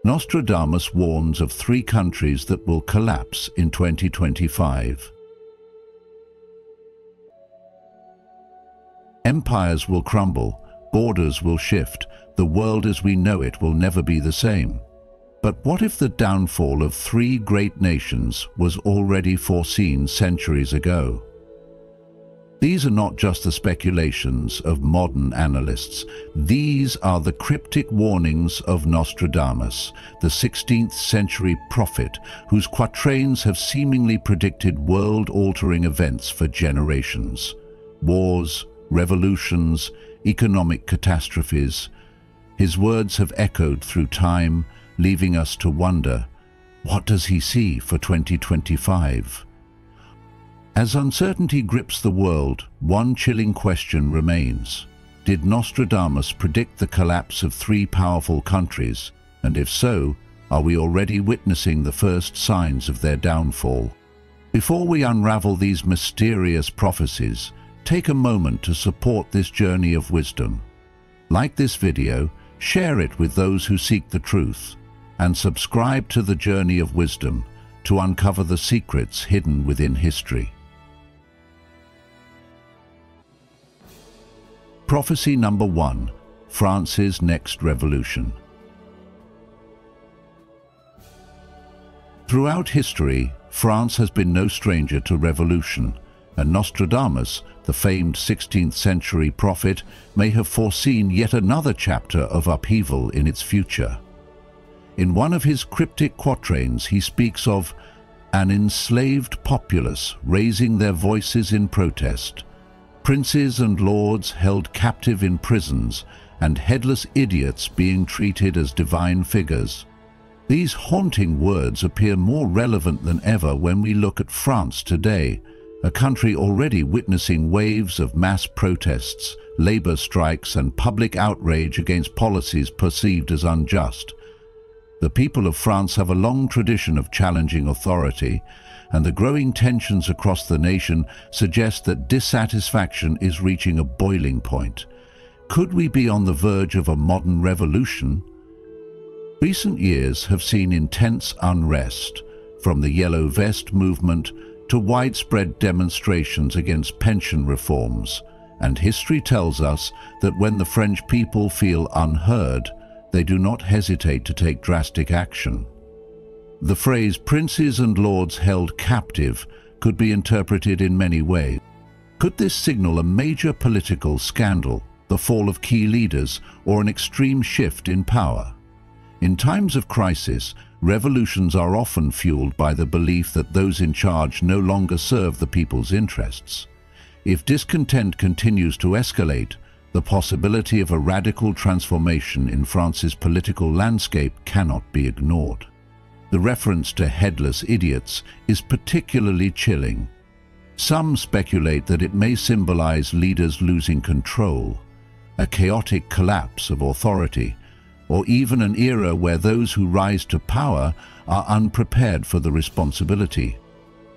Nostradamus warns of 3 countries that will collapse in 2025. Empires will crumble, borders will shift, the world as we know it will never be the same. But what if the downfall of 3 great nations was already foreseen centuries ago? These are not just the speculations of modern analysts. These are the cryptic warnings of Nostradamus, the 16th century prophet whose quatrains have seemingly predicted world-altering events for generations. Wars, revolutions, economic catastrophes. His words have echoed through time, leaving us to wonder, what does he see for 2025? As uncertainty grips the world, one chilling question remains. Did Nostradamus predict the collapse of 3 powerful countries? And if so, are we already witnessing the first signs of their downfall? Before we unravel these mysterious prophecies, take a moment to support this journey of wisdom. Like this video, share it with those who seek the truth, and subscribe to the Journey of Wisdom to uncover the secrets hidden within history. Prophecy number 1. France's next revolution. Throughout history, France has been no stranger to revolution, and Nostradamus, the famed 16th century prophet, may have foreseen yet another chapter of upheaval in its future. In one of his cryptic quatrains, he speaks of an enslaved populace raising their voices in protest, princes and lords held captive in prisons, and headless idiots being treated as divine figures. These haunting words appear more relevant than ever when we look at France today, a country already witnessing waves of mass protests, labor strikes, and public outrage against policies perceived as unjust. The people of France have a long tradition of challenging authority, and the growing tensions across the nation suggest that dissatisfaction is reaching a boiling point. Could we be on the verge of a modern revolution? Recent years have seen intense unrest, from the Yellow Vest movement to widespread demonstrations against pension reforms, and history tells us that when the French people feel unheard, they do not hesitate to take drastic action. The phrase "princes and lords held captive" could be interpreted in many ways. Could this signal a major political scandal, the fall of key leaders, or an extreme shift in power? In times of crisis, revolutions are often fueled by the belief that those in charge no longer serve the people's interests. If discontent continues to escalate, the possibility of a radical transformation in France's political landscape cannot be ignored. The reference to headless idiots is particularly chilling. Some speculate that it may symbolize leaders losing control, a chaotic collapse of authority, or even an era where those who rise to power are unprepared for the responsibility.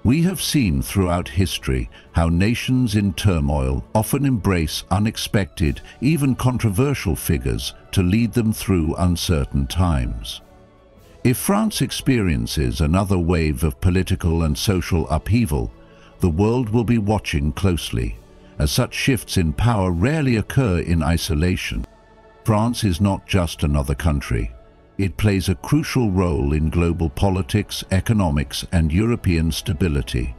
We have seen throughout history how nations in turmoil often embrace unexpected, even controversial figures to lead them through uncertain times. If France experiences another wave of political and social upheaval, the world will be watching closely, as such shifts in power rarely occur in isolation. France is not just another country. It plays a crucial role in global politics, economics, and European stability.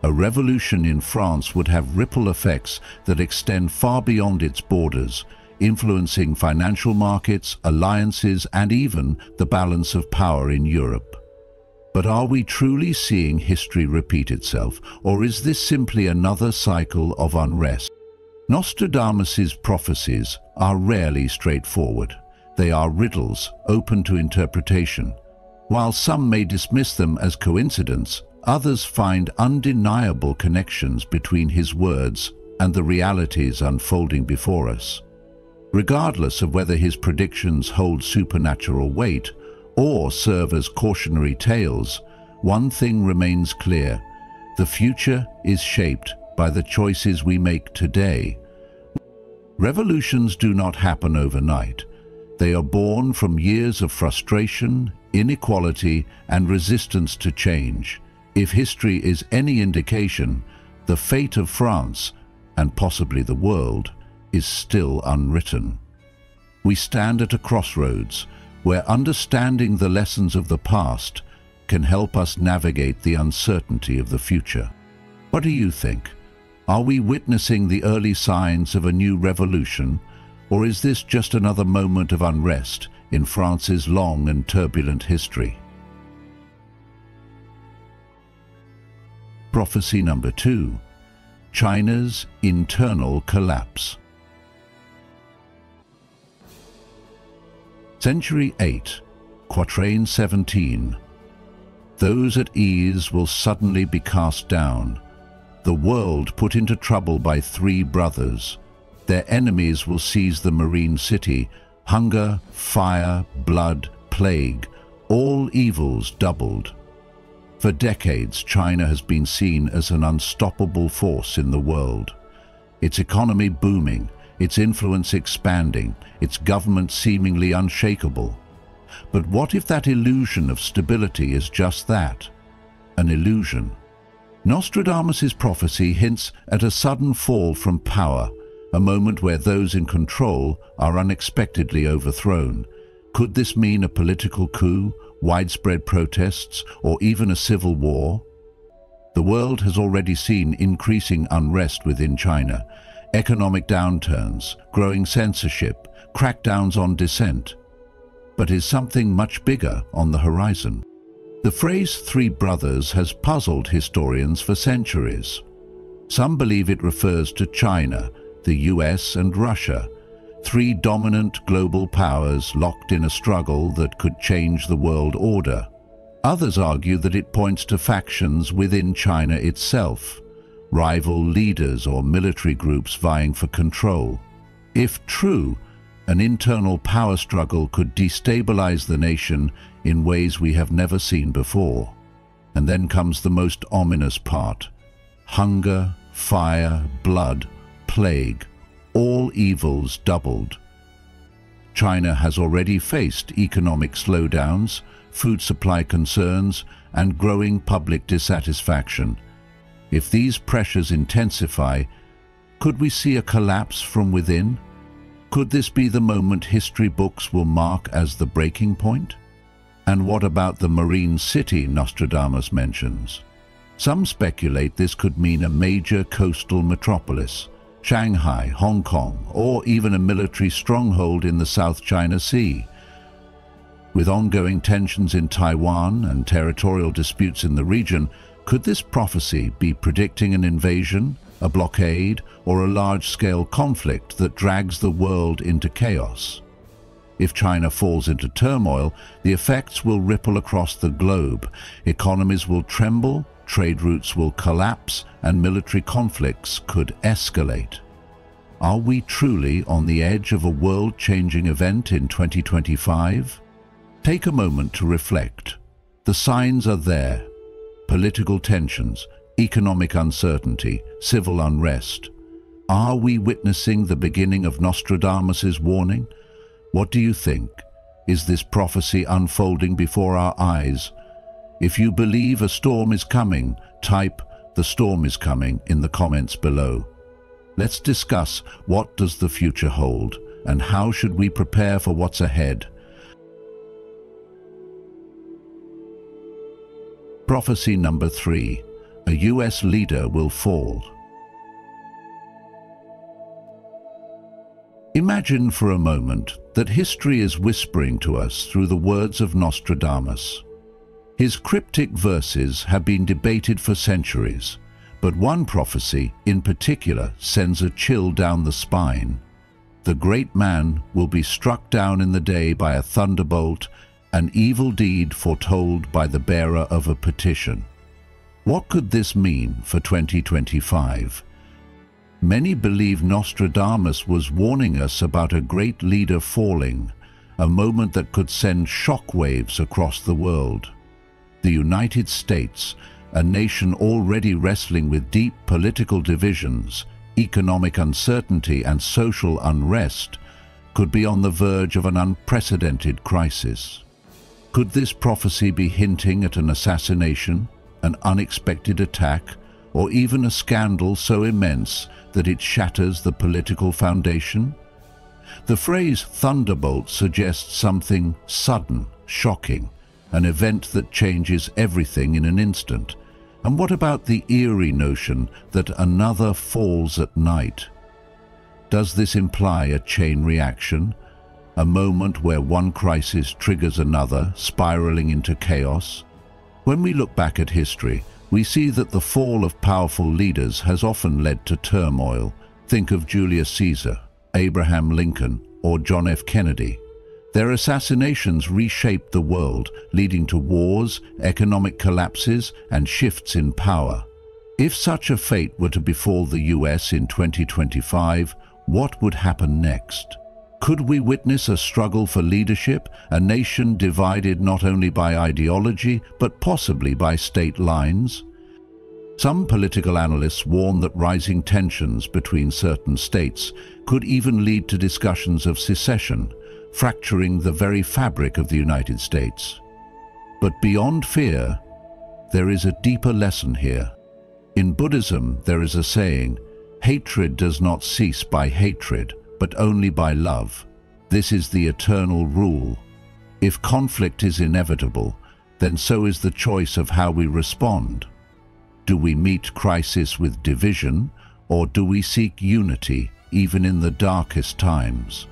A revolution in France would have ripple effects that extend far beyond its borders, influencing financial markets, alliances, and even the balance of power in Europe. But are we truly seeing history repeat itself, or is this simply another cycle of unrest? Nostradamus's prophecies are rarely straightforward. They are riddles open to interpretation. While some may dismiss them as coincidence, others find undeniable connections between his words and the realities unfolding before us. Regardless of whether his predictions hold supernatural weight or serve as cautionary tales, one thing remains clear: the future is shaped by the choices we make today. Revolutions do not happen overnight. They are born from years of frustration, inequality, and resistance to change. If history is any indication, the fate of France, and possibly the world, is still unwritten. We stand at a crossroads where understanding the lessons of the past can help us navigate the uncertainty of the future. What do you think? Are we witnessing the early signs of a new revolution, or is this just another moment of unrest in France's long and turbulent history? Prophecy number 2. China's internal collapse. Century 8, Quatrain 17. Those at ease will suddenly be cast down. The world put into trouble by 3 brothers. Their enemies will seize the marine city. Hunger, fire, blood, plague, all evils doubled. For decades, China has been seen as an unstoppable force in the world. Its economy booming, its influence expanding, its government seemingly unshakable. But what if that illusion of stability is just that? An illusion. Nostradamus' prophecy hints at a sudden fall from power, a moment where those in control are unexpectedly overthrown. Could this mean a political coup, widespread protests, or even a civil war? The world has already seen increasing unrest within China, economic downturns, growing censorship, crackdowns on dissent. But is something much bigger on the horizon? The phrase 3 brothers has puzzled historians for centuries. Some believe it refers to China, the US and Russia, 3 dominant global powers locked in a struggle that could change the world order. Others argue that it points to factions within China itself, rival leaders or military groups vying for control. If true, an internal power struggle could destabilize the nation in ways we have never seen before. And then comes the most ominous part. Hunger, fire, blood, plague, all evils doubled. China has already faced economic slowdowns, food supply concerns, and growing public dissatisfaction. If these pressures intensify, could we see a collapse from within? Could this be the moment history books will mark as the breaking point? And what about the marine city Nostradamus mentions? Some speculate this could mean a major coastal metropolis, Shanghai, Hong Kong, or even a military stronghold in the South China Sea. With ongoing tensions in Taiwan and territorial disputes in the region, could this prophecy be predicting an invasion, a blockade, or a large-scale conflict that drags the world into chaos? If China falls into turmoil, the effects will ripple across the globe. Economies will tremble, trade routes will collapse, and military conflicts could escalate. Are we truly on the edge of a world-changing event in 2025? Take a moment to reflect. The signs are there. Political tensions, economic uncertainty, civil unrest. Are we witnessing the beginning of Nostradamus' warning? What do you think? Is this prophecy unfolding before our eyes? If you believe a storm is coming, type "the storm is coming" in the comments below. Let's discuss what does the future hold and how should we prepare for what's ahead. Prophecy number 3. A US leader will fall. Imagine for a moment that history is whispering to us through the words of Nostradamus. His cryptic verses have been debated for centuries, but one prophecy in particular sends a chill down the spine. The great man will be struck down in the day by a thunderbolt, an evil deed foretold by the bearer of a petition. What could this mean for 2025? Many believe Nostradamus was warning us about a great leader falling, a moment that could send shockwaves across the world. The United States, a nation already wrestling with deep political divisions, economic uncertainty, and social unrest, could be on the verge of an unprecedented crisis. Could this prophecy be hinting at an assassination, an unexpected attack, or even a scandal so immense that it shatters the political foundation? The phrase thunderbolt suggests something sudden, shocking, an event that changes everything in an instant. And what about the eerie notion that another falls at night? Does this imply a chain reaction? A moment where one crisis triggers another, spiraling into chaos? When we look back at history, we see that the fall of powerful leaders has often led to turmoil. Think of Julius Caesar, Abraham Lincoln, or John F. Kennedy. Their assassinations reshaped the world, leading to wars, economic collapses, and shifts in power. If such a fate were to befall the US in 2025, what would happen next? Could we witness a struggle for leadership, a nation divided not only by ideology, but possibly by state lines? Some political analysts warn that rising tensions between certain states could even lead to discussions of secession, fracturing the very fabric of the United States. But beyond fear, there is a deeper lesson here. In Buddhism, there is a saying, "Hatred does not cease by hatred, but only by love." This is the eternal rule. If conflict is inevitable, then so is the choice of how we respond. Do we meet crisis with division, or do we seek unity, even in the darkest times?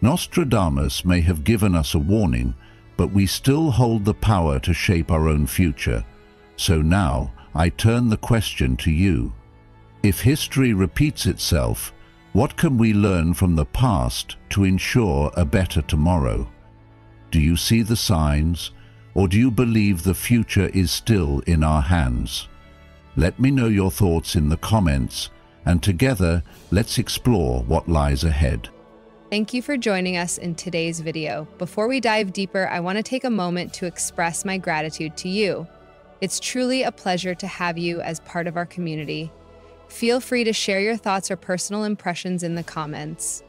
Nostradamus may have given us a warning, but we still hold the power to shape our own future. So now, I turn the question to you. If history repeats itself, what can we learn from the past to ensure a better tomorrow? Do you see the signs, or do you believe the future is still in our hands? Let me know your thoughts in the comments, and together, let's explore what lies ahead. Thank you for joining us in today's video. Before we dive deeper, I want to take a moment to express my gratitude to you. It's truly a pleasure to have you as part of our community. Feel free to share your thoughts or personal impressions in the comments.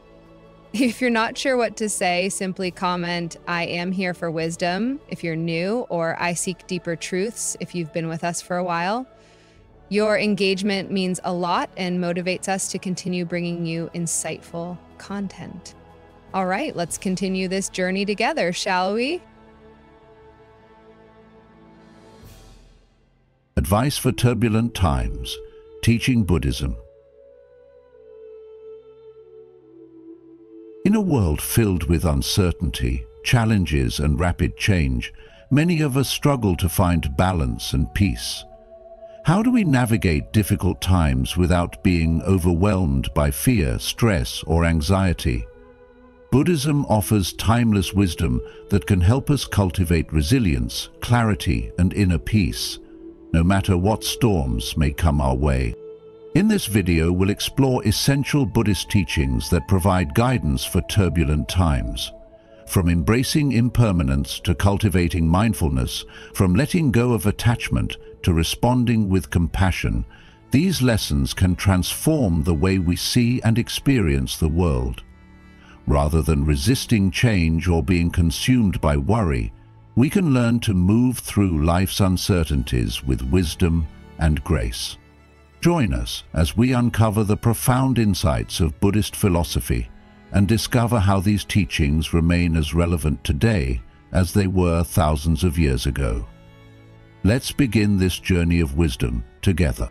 If you're not sure what to say, simply comment, "I am here for wisdom," if you're new, or "I seek deeper truths," if you've been with us for a while. Your engagement means a lot and motivates us to continue bringing you insightful content. All right, let's continue this journey together, shall we? Advice for turbulent times. Teaching Buddhism. In a world filled with uncertainty, challenges, and rapid change, many of us struggle to find balance and peace. How do we navigate difficult times without being overwhelmed by fear, stress, or anxiety? Buddhism offers timeless wisdom that can help us cultivate resilience, clarity, and inner peace, no matter what storms may come our way. In this video, we'll explore essential Buddhist teachings that provide guidance for turbulent times. From embracing impermanence to cultivating mindfulness, from letting go of attachment to responding with compassion, these lessons can transform the way we see and experience the world. Rather than resisting change or being consumed by worry, we can learn to move through life's uncertainties with wisdom and grace. Join us as we uncover the profound insights of Buddhist philosophy and discover how these teachings remain as relevant today as they were thousands of years ago. Let's begin this journey of wisdom together.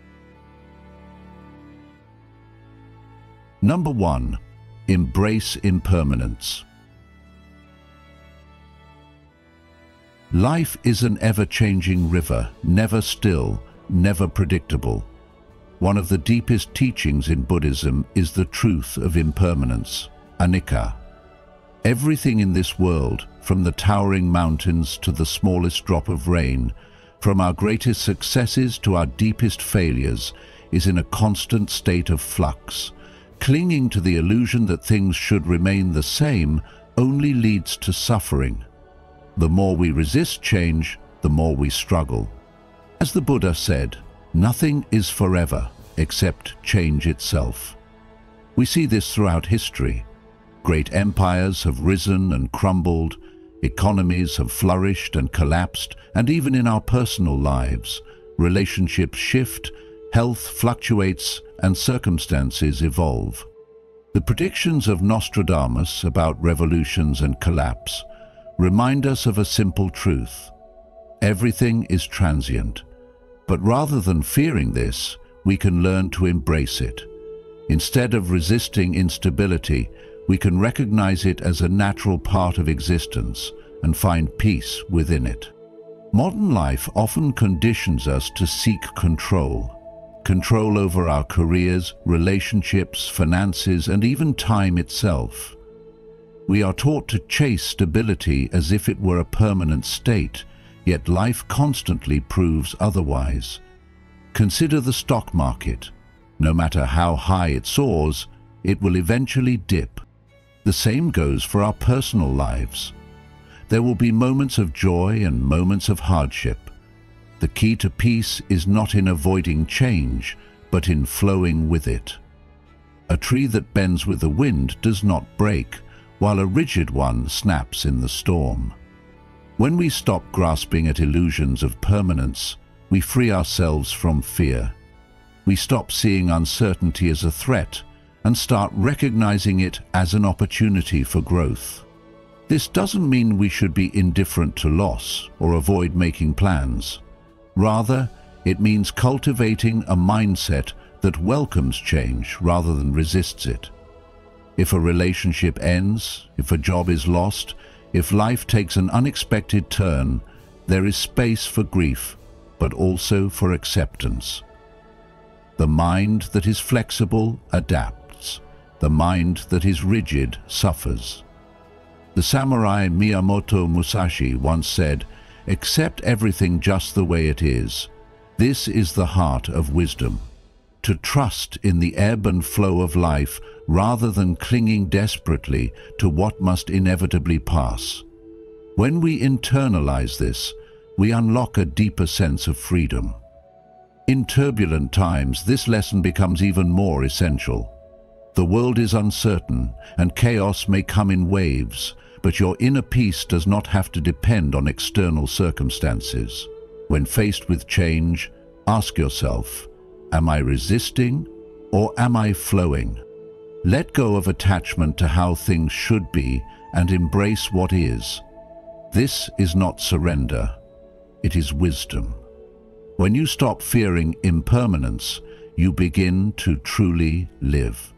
Number 1. Embrace impermanence. Life is an ever-changing river, never still, never predictable. One of the deepest teachings in Buddhism is the truth of impermanence, anicca. Everything in this world, from the towering mountains to the smallest drop of rain, from our greatest successes to our deepest failures, is in a constant state of flux. Clinging to the illusion that things should remain the same only leads to suffering. The more we resist change, the more we struggle. As the Buddha said, nothing is forever except change itself. We see this throughout history. Great empires have risen and crumbled, economies have flourished and collapsed, and even in our personal lives, relationships shift, health fluctuates, and circumstances evolve. The predictions of Nostradamus about revolutions and collapse remind us of a simple truth. Everything is transient, but rather than fearing this, we can learn to embrace it. Instead of resisting instability, we can recognize it as a natural part of existence and find peace within it. Modern life often conditions us to seek control over our careers, relationships, finances, and even time itself. We are taught to chase stability as if it were a permanent state, yet life constantly proves otherwise. Consider the stock market. No matter how high it soars, it will eventually dip. The same goes for our personal lives. There will be moments of joy and moments of hardship. The key to peace is not in avoiding change, but in flowing with it. A tree that bends with the wind does not break, while a rigid one snaps in the storm. When we stop grasping at illusions of permanence, we free ourselves from fear. We stop seeing uncertainty as a threat and start recognizing it as an opportunity for growth. This doesn't mean we should be indifferent to loss or avoid making plans. Rather, it means cultivating a mindset that welcomes change rather than resists it. If a relationship ends, if a job is lost, if life takes an unexpected turn, there is space for grief, but also for acceptance. The mind that is flexible adapts. The mind that is rigid suffers. The samurai Miyamoto Musashi once said, "Accept everything just the way it is. This is the heart of wisdom." To trust in the ebb and flow of life rather than clinging desperately to what must inevitably pass. When we internalize this, we unlock a deeper sense of freedom. In turbulent times, this lesson becomes even more essential. The world is uncertain, and chaos may come in waves, but your inner peace does not have to depend on external circumstances. When faced with change, ask yourself, am I resisting or am I flowing? Let go of attachment to how things should be and embrace what is. This is not surrender, it is wisdom. When you stop fearing impermanence, you begin to truly live.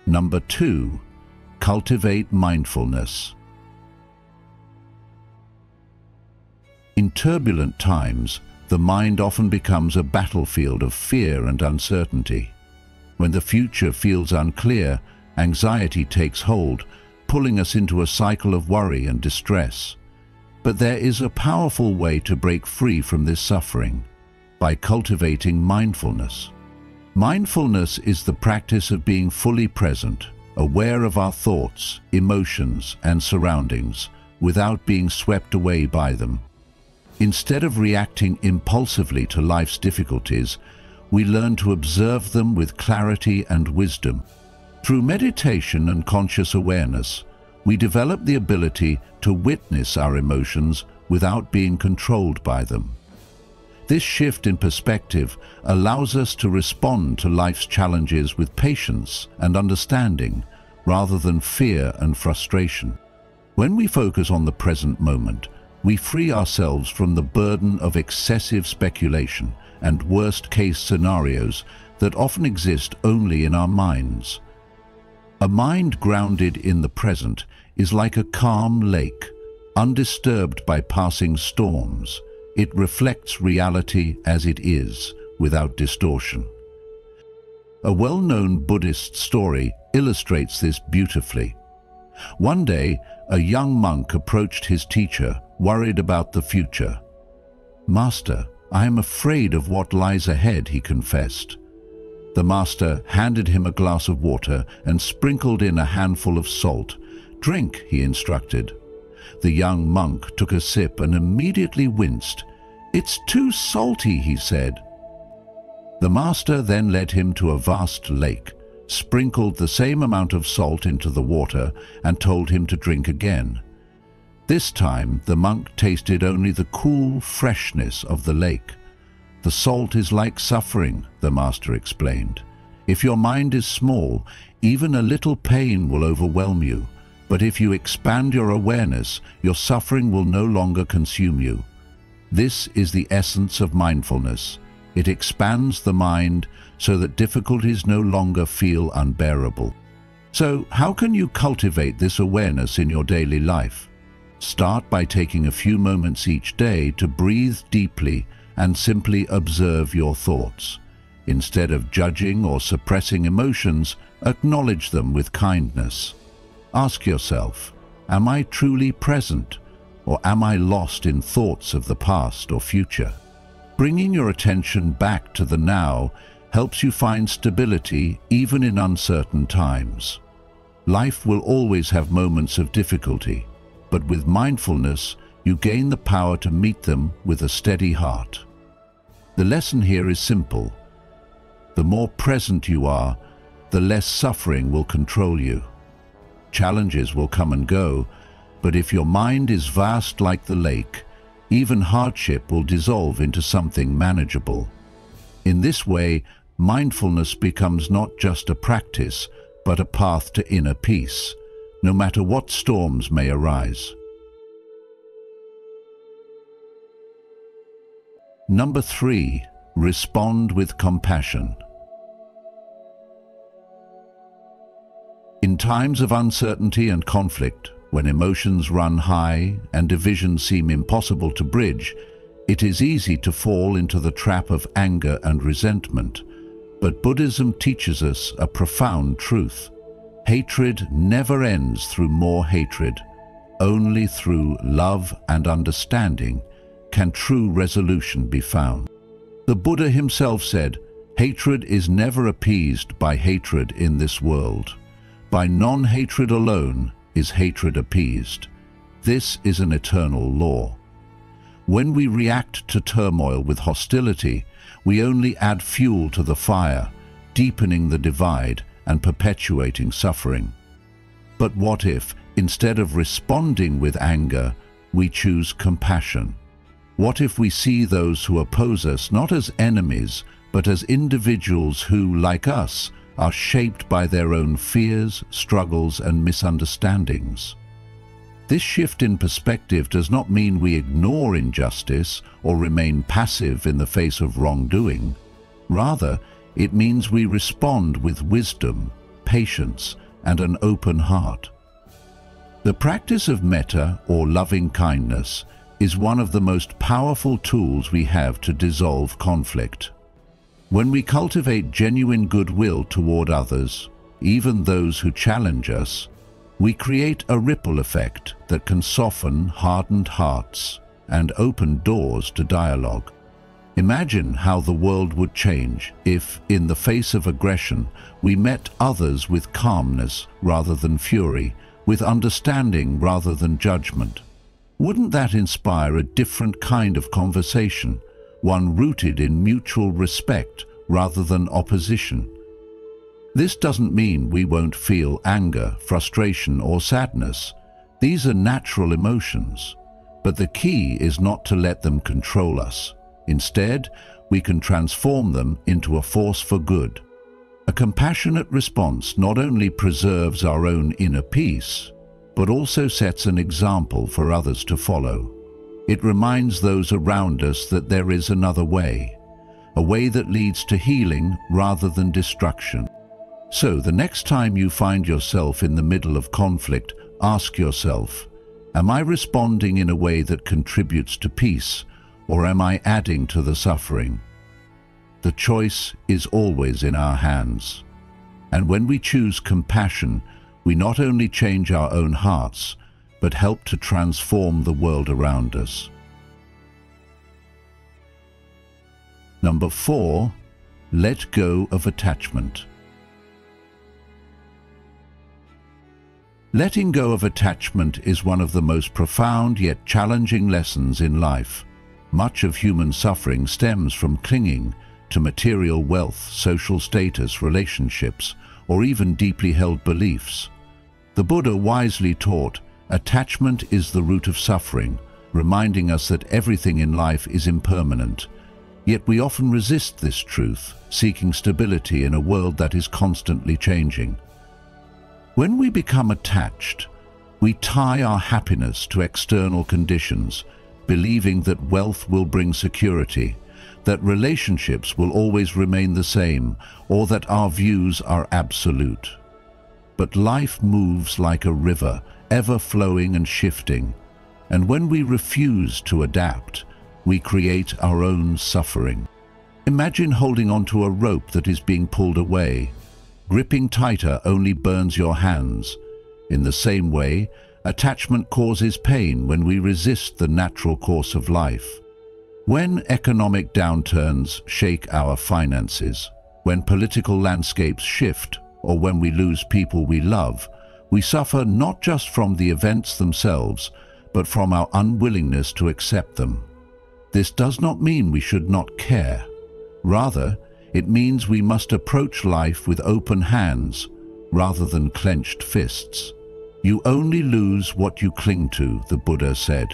Number 2, cultivate mindfulness. In turbulent times, the mind often becomes a battlefield of fear and uncertainty. When the future feels unclear, anxiety takes hold, pulling us into a cycle of worry and distress. But there is a powerful way to break free from this suffering, by cultivating mindfulness. Mindfulness is the practice of being fully present, aware of our thoughts, emotions, and surroundings, without being swept away by them. Instead of reacting impulsively to life's difficulties, we learn to observe them with clarity and wisdom. Through meditation and conscious awareness, we develop the ability to witness our emotions without being controlled by them. This shift in perspective allows us to respond to life's challenges with patience and understanding, rather than fear and frustration. When we focus on the present moment, we free ourselves from the burden of excessive speculation and worst-case scenarios that often exist only in our minds. A mind grounded in the present is like a calm lake, undisturbed by passing storms. It reflects reality as it is, without distortion. A well-known Buddhist story illustrates this beautifully. One day, a young monk approached his teacher, worried about the future. "Master, I am afraid of what lies ahead," he confessed. The master handed him a glass of water and sprinkled in a handful of salt. "Drink," he instructed. The young monk took a sip and immediately winced. "It's too salty," he said. The master then led him to a vast lake, sprinkled the same amount of salt into the water, and told him to drink again. This time the monk tasted only the cool freshness of the lake. The salt is like suffering, the master explained. If your mind is small, even a little pain will overwhelm you. But if you expand your awareness, your suffering will no longer consume you. This is the essence of mindfulness. It expands the mind so that difficulties no longer feel unbearable. So, how can you cultivate this awareness in your daily life? Start by taking a few moments each day to breathe deeply and simply observe your thoughts. Instead of judging or suppressing emotions, acknowledge them with kindness. Ask yourself, am I truly present, or am I lost in thoughts of the past or future? Bringing your attention back to the now helps you find stability even in uncertain times. Life will always have moments of difficulty, but with mindfulness, you gain the power to meet them with a steady heart. The lesson here is simple. The more present you are, the less suffering will control you. Challenges will come and go, but if your mind is vast like the lake, even hardship will dissolve into something manageable. In this way, mindfulness becomes not just a practice, but a path to inner peace, no matter what storms may arise. Number 3, respond with compassion. In times of uncertainty and conflict, when emotions run high and divisions seem impossible to bridge, it is easy to fall into the trap of anger and resentment. But Buddhism teaches us a profound truth. Hatred never ends through more hatred. Only through love and understanding can true resolution be found. The Buddha himself said, "Hatred is never appeased by hatred in this world. By non-hatred alone is hatred appeased. This is an eternal law." When we react to turmoil with hostility, we only add fuel to the fire, deepening the divide and perpetuating suffering. But what if, instead of responding with anger, we choose compassion? What if we see those who oppose us not as enemies, but as individuals who, like us, are shaped by their own fears, struggles, and misunderstandings? This shift in perspective does not mean we ignore injustice or remain passive in the face of wrongdoing. Rather, it means we respond with wisdom, patience, and an open heart. The practice of metta, or loving kindness, is one of the most powerful tools we have to dissolve conflict. When we cultivate genuine goodwill toward others, even those who challenge us, we create a ripple effect that can soften hardened hearts and open doors to dialogue. Imagine how the world would change if, in the face of aggression, we met others with calmness rather than fury, with understanding rather than judgment. Wouldn't that inspire a different kind of conversation, one rooted in mutual respect rather than opposition? This doesn't mean we won't feel anger, frustration, or sadness. These are natural emotions, but the key is not to let them control us. Instead, we can transform them into a force for good. A compassionate response not only preserves our own inner peace, but also sets an example for others to follow. It reminds those around us that there is another way, a way that leads to healing rather than destruction. So, the next time you find yourself in the middle of conflict, ask yourself, am I responding in a way that contributes to peace, or am I adding to the suffering? The choice is always in our hands. And when we choose compassion, we not only change our own hearts, but help to transform the world around us. Number 4, let go of attachment. Letting go of attachment is one of the most profound yet challenging lessons in life. Much of human suffering stems from clinging, to material wealth, social status, relationships, or even deeply held beliefs. The Buddha wisely taught, attachment is the root of suffering, reminding us that everything in life is impermanent. Yet we often resist this truth, seeking stability in a world that is constantly changing. When we become attached, we tie our happiness to external conditions, believing that wealth will bring security, that relationships will always remain the same, or that our views are absolute. But life moves like a river, ever flowing and shifting, and when we refuse to adapt, we create our own suffering. Imagine holding onto a rope that is being pulled away. Gripping tighter only burns your hands. In the same way, attachment causes pain when we resist the natural course of life. When economic downturns shake our finances, when political landscapes shift, or when we lose people we love, we suffer not just from the events themselves, but from our unwillingness to accept them. This does not mean we should not care. Rather, it means we must approach life with open hands, rather than clenched fists. You only lose what you cling to, the Buddha said,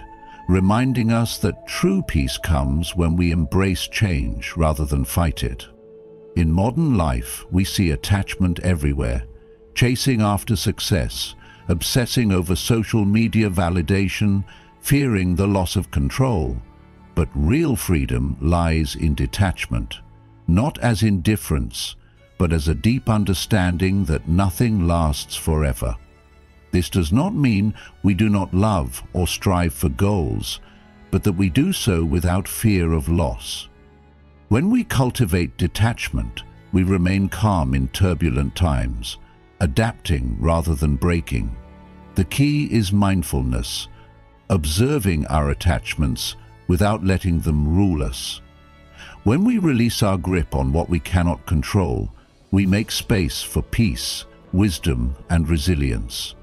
reminding us that true peace comes when we embrace change rather than fight it. In modern life, we see attachment everywhere, chasing after success, obsessing over social media validation, fearing the loss of control. But real freedom lies in detachment, not as indifference, but as a deep understanding that nothing lasts forever. This does not mean we do not love or strive for goals, but that we do so without fear of loss. When we cultivate detachment, we remain calm in turbulent times, adapting rather than breaking. The key is mindfulness, observing our attachments without letting them rule us. When we release our grip on what we cannot control, we make space for peace, wisdom, and resilience.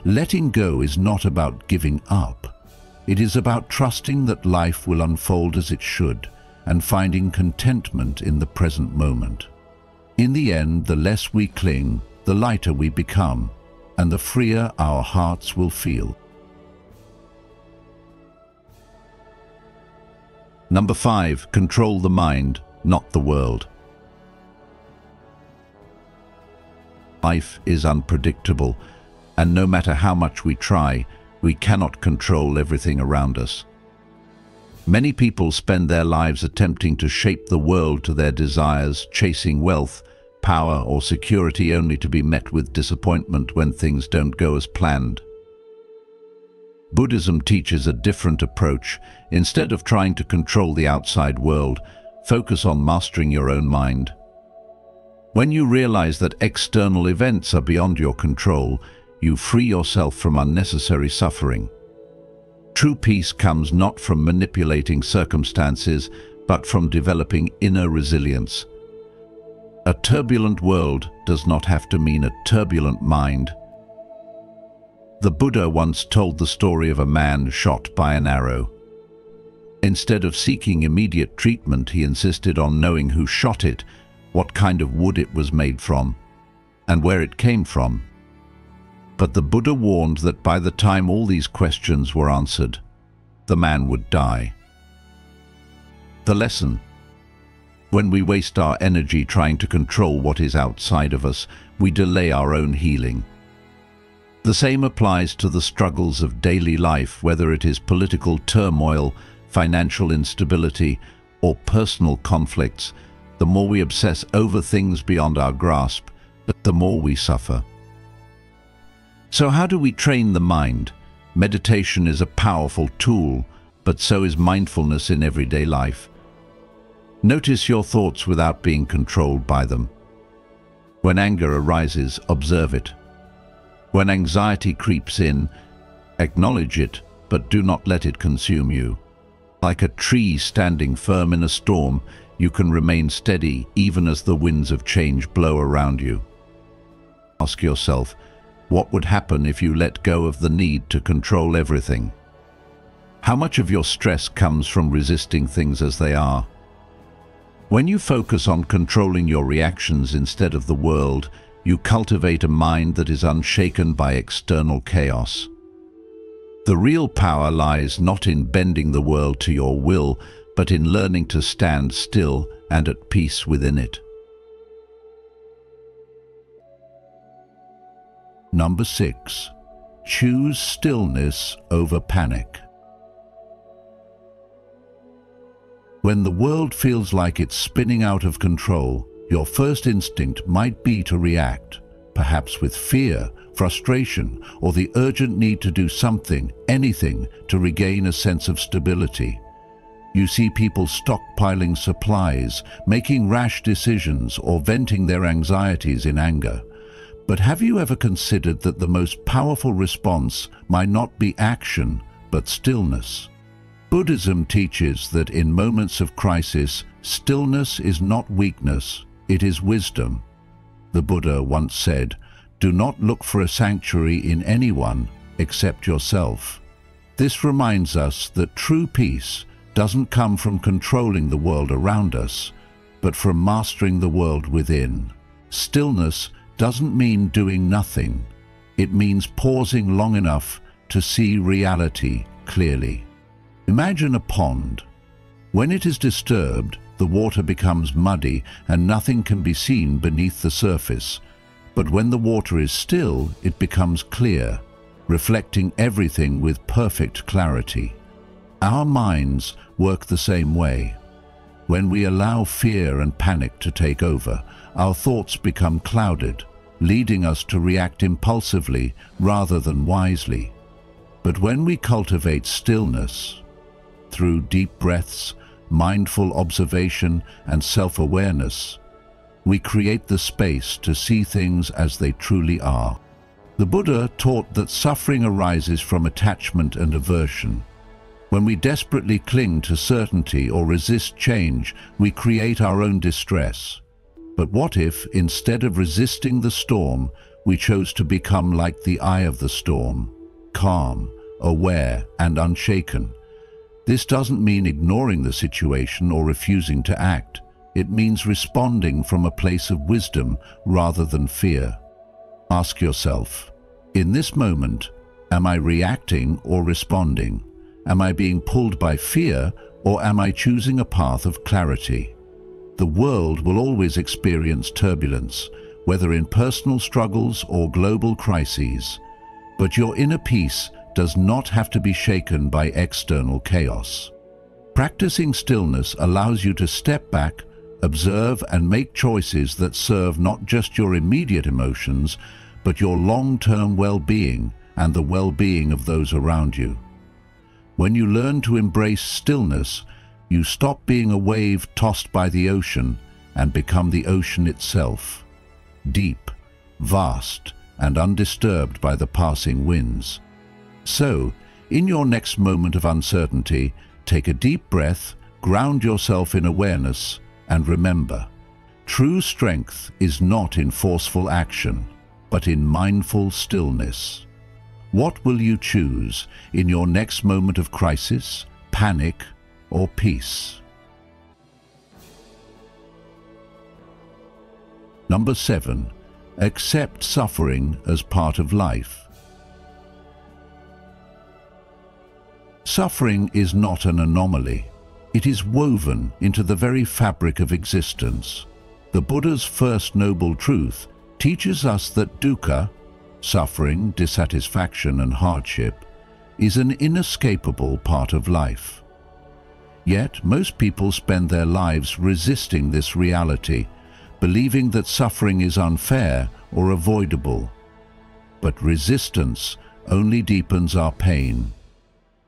Letting go is not about giving up. It is about trusting that life will unfold as it should and finding contentment in the present moment. In the end, the less we cling, the lighter we become, and the freer our hearts will feel. Number 5, control the mind, not the world. Life is unpredictable, and no matter how much we try, we cannot control everything around us. Many people spend their lives attempting to shape the world to their desires, chasing wealth, power, or security only to be met with disappointment when things don't go as planned. Buddhism teaches a different approach. Instead of trying to control the outside world, focus on mastering your own mind. When you realize that external events are beyond your control, you free yourself from unnecessary suffering. True peace comes not from manipulating circumstances, but from developing inner resilience. A turbulent world does not have to mean a turbulent mind. The Buddha once told the story of a man shot by an arrow. Instead of seeking immediate treatment, he insisted on knowing who shot it, what kind of wood it was made from, and where it came from. But the Buddha warned that by the time all these questions were answered, the man would die. The lesson: when we waste our energy trying to control what is outside of us, we delay our own healing. The same applies to the struggles of daily life, whether it is political turmoil, financial instability, or personal conflicts. The more we obsess over things beyond our grasp, the more we suffer. So how do we train the mind? Meditation is a powerful tool, but so is mindfulness in everyday life. Notice your thoughts without being controlled by them. When anger arises, observe it. When anxiety creeps in, acknowledge it, but do not let it consume you. Like a tree standing firm in a storm, you can remain steady even as the winds of change blow around you. Ask yourself, what would happen if you let go of the need to control everything? How much of your stress comes from resisting things as they are? When you focus on controlling your reactions instead of the world, you cultivate a mind that is unshaken by external chaos. The real power lies not in bending the world to your will, but in learning to stand still and at peace within it. Number 6. Choose stillness over panic. When the world feels like it's spinning out of control, your first instinct might be to react, perhaps with fear, frustration, or the urgent need to do something, anything, to regain a sense of stability. You see people stockpiling supplies, making rash decisions, or venting their anxieties in anger. But have you ever considered that the most powerful response might not be action, but stillness? Buddhism teaches that in moments of crisis, stillness is not weakness, it is wisdom. The Buddha once said, "Do not look for a sanctuary in anyone except yourself." This reminds us that true peace doesn't come from controlling the world around us, but from mastering the world within. Stillness doesn't mean doing nothing. It means pausing long enough to see reality clearly. Imagine a pond. When it is disturbed, the water becomes muddy and nothing can be seen beneath the surface. But when the water is still, it becomes clear, reflecting everything with perfect clarity. Our minds work the same way. When we allow fear and panic to take over, our thoughts become clouded, leading us to react impulsively rather than wisely. But when we cultivate stillness, through deep breaths, mindful observation, and self-awareness, we create the space to see things as they truly are. The Buddha taught that suffering arises from attachment and aversion. When we desperately cling to certainty or resist change, we create our own distress. But what if, instead of resisting the storm, we chose to become like the eye of the storm, calm, aware, and unshaken? This doesn't mean ignoring the situation or refusing to act. It means responding from a place of wisdom rather than fear. Ask yourself, in this moment, am I reacting or responding? Am I being pulled by fear, or am I choosing a path of clarity? The world will always experience turbulence, whether in personal struggles or global crises. But your inner peace does not have to be shaken by external chaos. Practicing stillness allows you to step back, observe, and make choices that serve not just your immediate emotions, but your long-term well-being and the well-being of those around you. When you learn to embrace stillness, you stop being a wave tossed by the ocean and become the ocean itself, deep, vast, and undisturbed by the passing winds. So, in your next moment of uncertainty, take a deep breath, ground yourself in awareness, and remember, true strength is not in forceful action, but in mindful stillness. What will you choose in your next moment of crisis, panic, or peace? Number 7. Accept suffering as part of life. Suffering is not an anomaly. It is woven into the very fabric of existence. The Buddha's first noble truth teaches us that dukkha, suffering, dissatisfaction, and hardship, is an inescapable part of life. Yet most people spend their lives resisting this reality, believing that suffering is unfair or avoidable. But resistance only deepens our pain.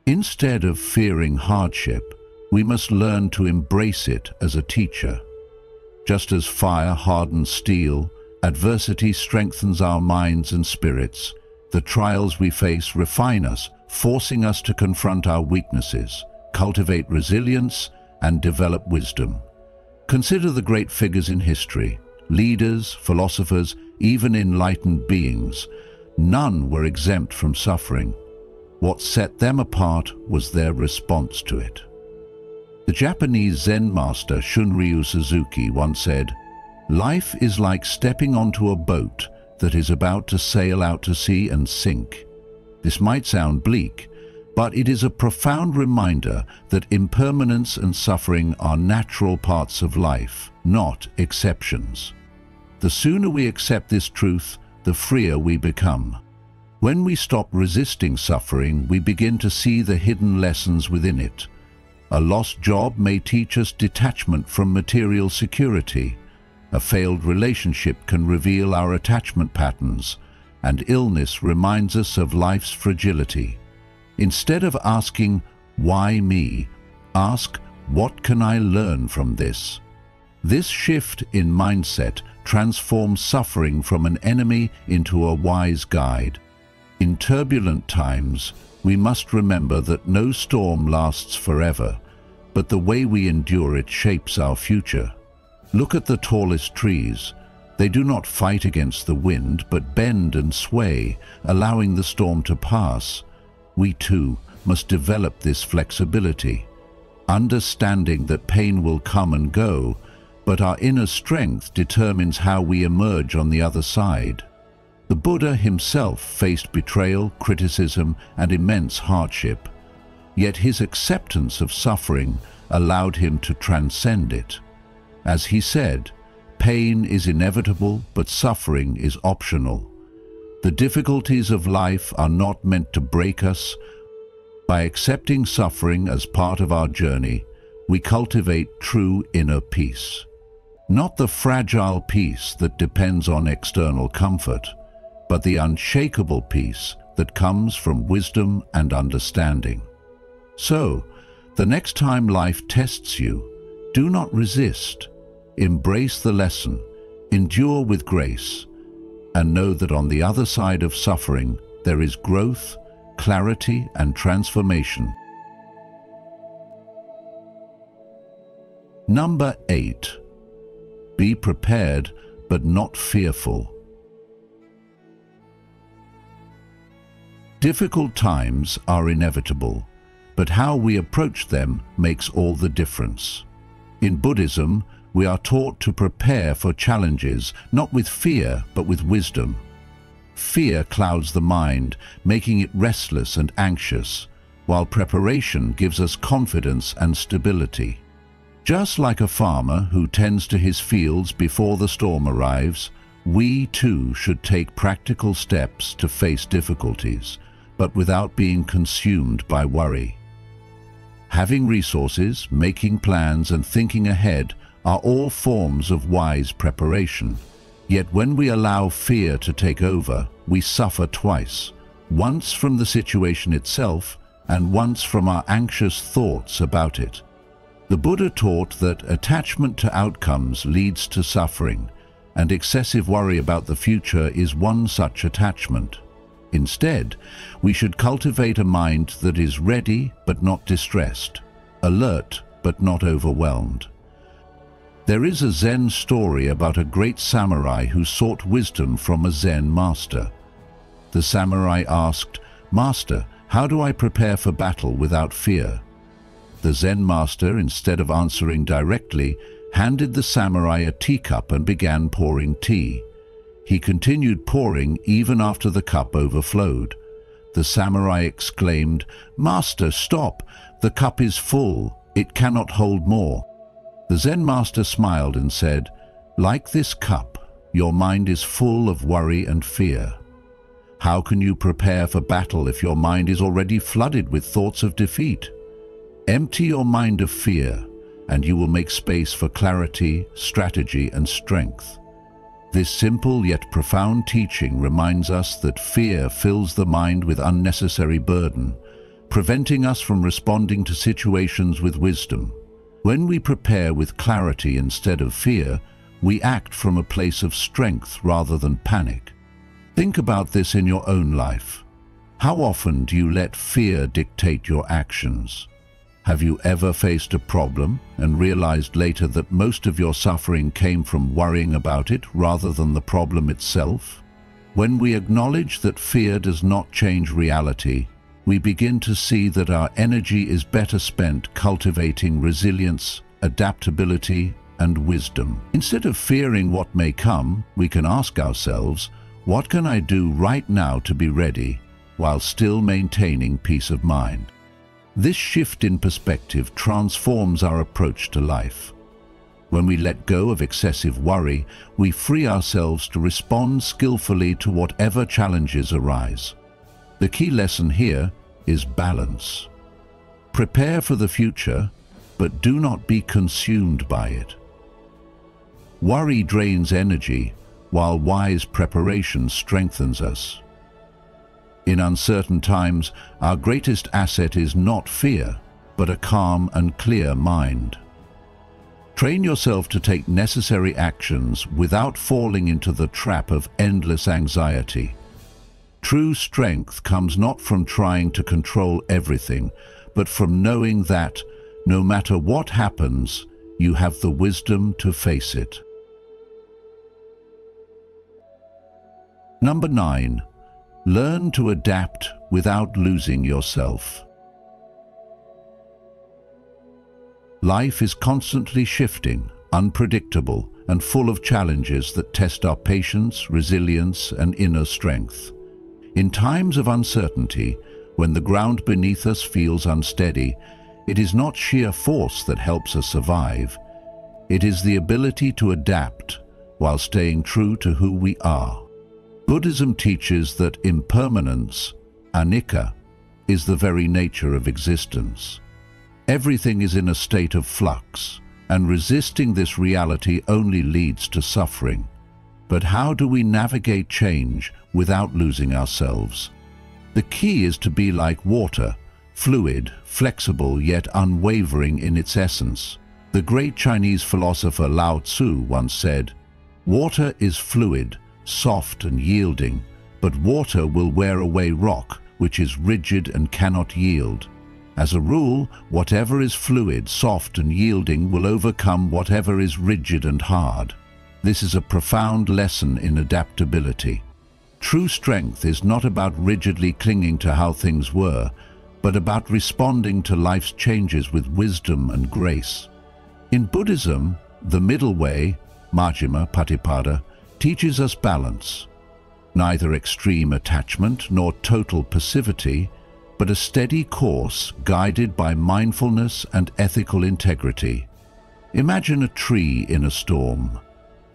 Instead of fearing hardship, we must learn to embrace it as a teacher. Just as fire hardens steel, adversity strengthens our minds and spirits. The trials we face refine us, forcing us to confront our weaknesses, cultivate resilience, and develop wisdom. Consider the great figures in history, leaders, philosophers, even enlightened beings. None were exempt from suffering. What set them apart was their response to it. The Japanese Zen master Shunryu Suzuki once said, "Life is like stepping onto a boat that is about to sail out to sea and sink." This might sound bleak, but it is a profound reminder that impermanence and suffering are natural parts of life, not exceptions. The sooner we accept this truth, the freer we become. When we stop resisting suffering, we begin to see the hidden lessons within it. A lost job may teach us detachment from material security. A failed relationship can reveal our attachment patterns, and illness reminds us of life's fragility. Instead of asking, "Why me?" ask, "What can I learn from this?" This shift in mindset transforms suffering from an enemy into a wise guide. In turbulent times, we must remember that no storm lasts forever, but the way we endure it shapes our future. Look at the tallest trees. They do not fight against the wind, but bend and sway, allowing the storm to pass. We too must develop this flexibility, understanding that pain will come and go, but our inner strength determines how we emerge on the other side. The Buddha himself faced betrayal, criticism, and immense hardship, yet his acceptance of suffering allowed him to transcend it. As he said, "Pain is inevitable, but suffering is optional." The difficulties of life are not meant to break us. By accepting suffering as part of our journey, we cultivate true inner peace. Not the fragile peace that depends on external comfort, but the unshakable peace that comes from wisdom and understanding. So, the next time life tests you, do not resist. Embrace the lesson, endure with grace, and know that on the other side of suffering there is growth, clarity, and transformation. Number 8. Be prepared, but not fearful. Difficult times are inevitable, but how we approach them makes all the difference. In Buddhism, we are taught to prepare for challenges, not with fear, but with wisdom. Fear clouds the mind, making it restless and anxious, while preparation gives us confidence and stability. Just like a farmer who tends to his fields before the storm arrives, we too should take practical steps to face difficulties, but without being consumed by worry. Having resources, making plans, and thinking ahead are all forms of wise preparation. Yet when we allow fear to take over, we suffer twice, once from the situation itself and once from our anxious thoughts about it. The Buddha taught that attachment to outcomes leads to suffering, and excessive worry about the future is one such attachment. Instead, we should cultivate a mind that is ready but not distressed, alert but not overwhelmed. There is a Zen story about a great samurai who sought wisdom from a Zen master. The samurai asked, "Master, how do I prepare for battle without fear?" The Zen master, instead of answering directly, handed the samurai a teacup and began pouring tea. He continued pouring even after the cup overflowed. The samurai exclaimed, "Master, stop! The cup is full. It cannot hold more." The Zen master smiled and said, "Like this cup, your mind is full of worry and fear. How can you prepare for battle if your mind is already flooded with thoughts of defeat? Empty your mind of fear, and you will make space for clarity, strategy, and strength." This simple yet profound teaching reminds us that fear fills the mind with unnecessary burden, preventing us from responding to situations with wisdom. When we prepare with clarity instead of fear, we act from a place of strength rather than panic. Think about this in your own life. How often do you let fear dictate your actions? Have you ever faced a problem and realized later that most of your suffering came from worrying about it rather than the problem itself? When we acknowledge that fear does not change reality, we begin to see that our energy is better spent cultivating resilience, adaptability, and wisdom. Instead of fearing what may come, we can ask ourselves, what can I do right now to be ready, while still maintaining peace of mind? This shift in perspective transforms our approach to life. When we let go of excessive worry, we free ourselves to respond skillfully to whatever challenges arise. The key lesson here is balance. Prepare for the future, but do not be consumed by it. Worry drains energy, while wise preparation strengthens us. In uncertain times, our greatest asset is not fear, but a calm and clear mind. Train yourself to take necessary actions without falling into the trap of endless anxiety. True strength comes not from trying to control everything, but from knowing that, no matter what happens, you have the wisdom to face it. Number 9. Learn to adapt without losing yourself. Life is constantly shifting, unpredictable, and full of challenges that test our patience, resilience, and inner strength. In times of uncertainty, when the ground beneath us feels unsteady, it is not sheer force that helps us survive. It is the ability to adapt while staying true to who we are. Buddhism teaches that impermanence, anicca, is the very nature of existence. Everything is in a state of flux, and resisting this reality only leads to suffering. But how do we navigate change without losing ourselves? The key is to be like water, fluid, flexible, yet unwavering in its essence. The great Chinese philosopher Lao Tzu once said, "Water is fluid, soft and yielding, but water will wear away rock, which is rigid and cannot yield. As a rule, whatever is fluid, soft and yielding will overcome whatever is rigid and hard." This is a profound lesson in adaptability. True strength is not about rigidly clinging to how things were, but about responding to life's changes with wisdom and grace. In Buddhism, the middle way, Majjhima Patipada, teaches us balance. Neither extreme attachment nor total passivity, but a steady course guided by mindfulness and ethical integrity. Imagine a tree in a storm.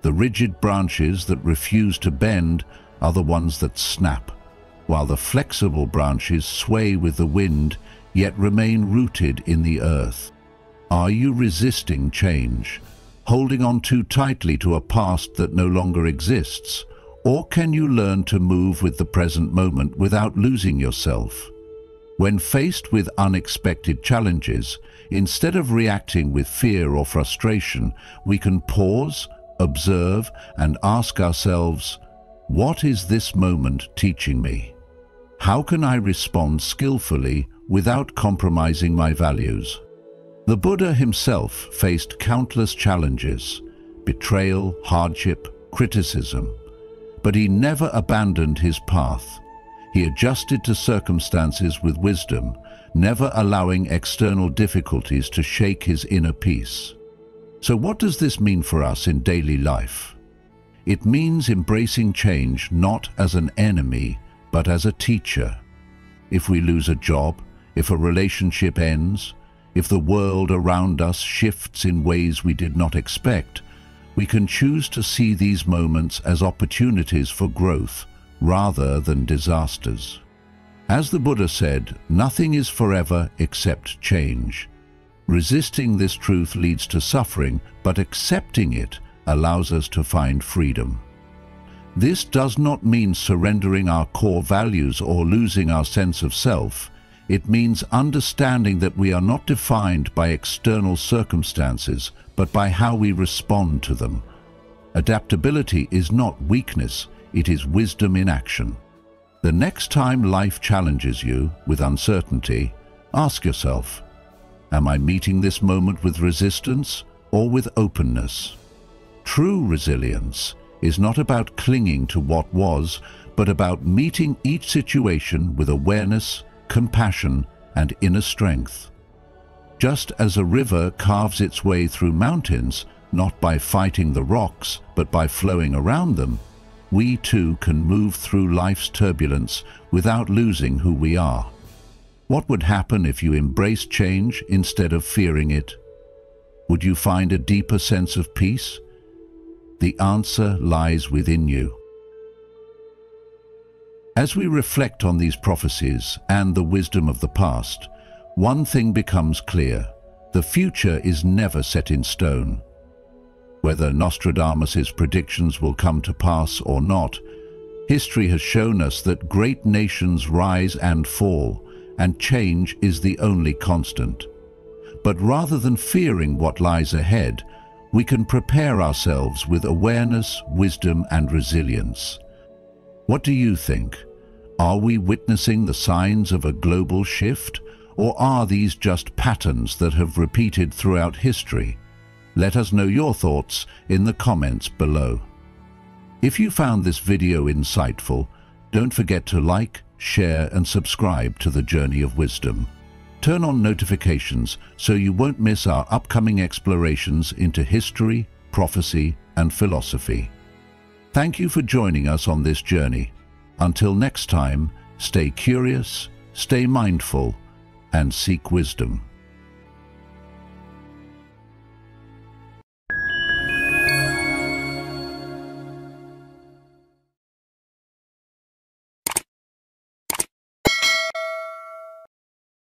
The rigid branches that refuse to bend are the ones that snap, while the flexible branches sway with the wind yet remain rooted in the earth. Are you resisting change, holding on too tightly to a past that no longer exists, or can you learn to move with the present moment without losing yourself? When faced with unexpected challenges, instead of reacting with fear or frustration, we can pause, observe, and ask ourselves, what is this moment teaching me? How can I respond skillfully without compromising my values? The Buddha himself faced countless challenges, betrayal, hardship, criticism, but he never abandoned his path. He adjusted to circumstances with wisdom, never allowing external difficulties to shake his inner peace. So what does this mean for us in daily life? It means embracing change not as an enemy, but as a teacher. If we lose a job, if a relationship ends, if the world around us shifts in ways we did not expect, we can choose to see these moments as opportunities for growth rather than disasters. As the Buddha said, nothing is forever except change. Resisting this truth leads to suffering, but accepting it allows us to find freedom. This does not mean surrendering our core values or losing our sense of self. It means understanding that we are not defined by external circumstances, but by how we respond to them. Adaptability is not weakness, it is wisdom in action. The next time life challenges you with uncertainty, ask yourself, am I meeting this moment with resistance or with openness? True resilience is not about clinging to what was, but about meeting each situation with awareness, compassion, and inner strength. Just as a river carves its way through mountains, not by fighting the rocks, but by flowing around them, we too can move through life's turbulence without losing who we are. What would happen if you embraced change instead of fearing it? Would you find a deeper sense of peace? The answer lies within you. As we reflect on these prophecies and the wisdom of the past, one thing becomes clear: the future is never set in stone. Whether Nostradamus's predictions will come to pass or not, history has shown us that great nations rise and fall, and change is the only constant. But rather than fearing what lies ahead, we can prepare ourselves with awareness, wisdom, and resilience. What do you think? Are we witnessing the signs of a global shift, or are these just patterns that have repeated throughout history? Let us know your thoughts in the comments below. If you found this video insightful, don't forget to like, share, and subscribe to the Journey of Wisdom. Turn on notifications so you won't miss our upcoming explorations into history, prophecy, and philosophy. Thank you for joining us on this journey. Until next time, stay curious, stay mindful, and seek wisdom.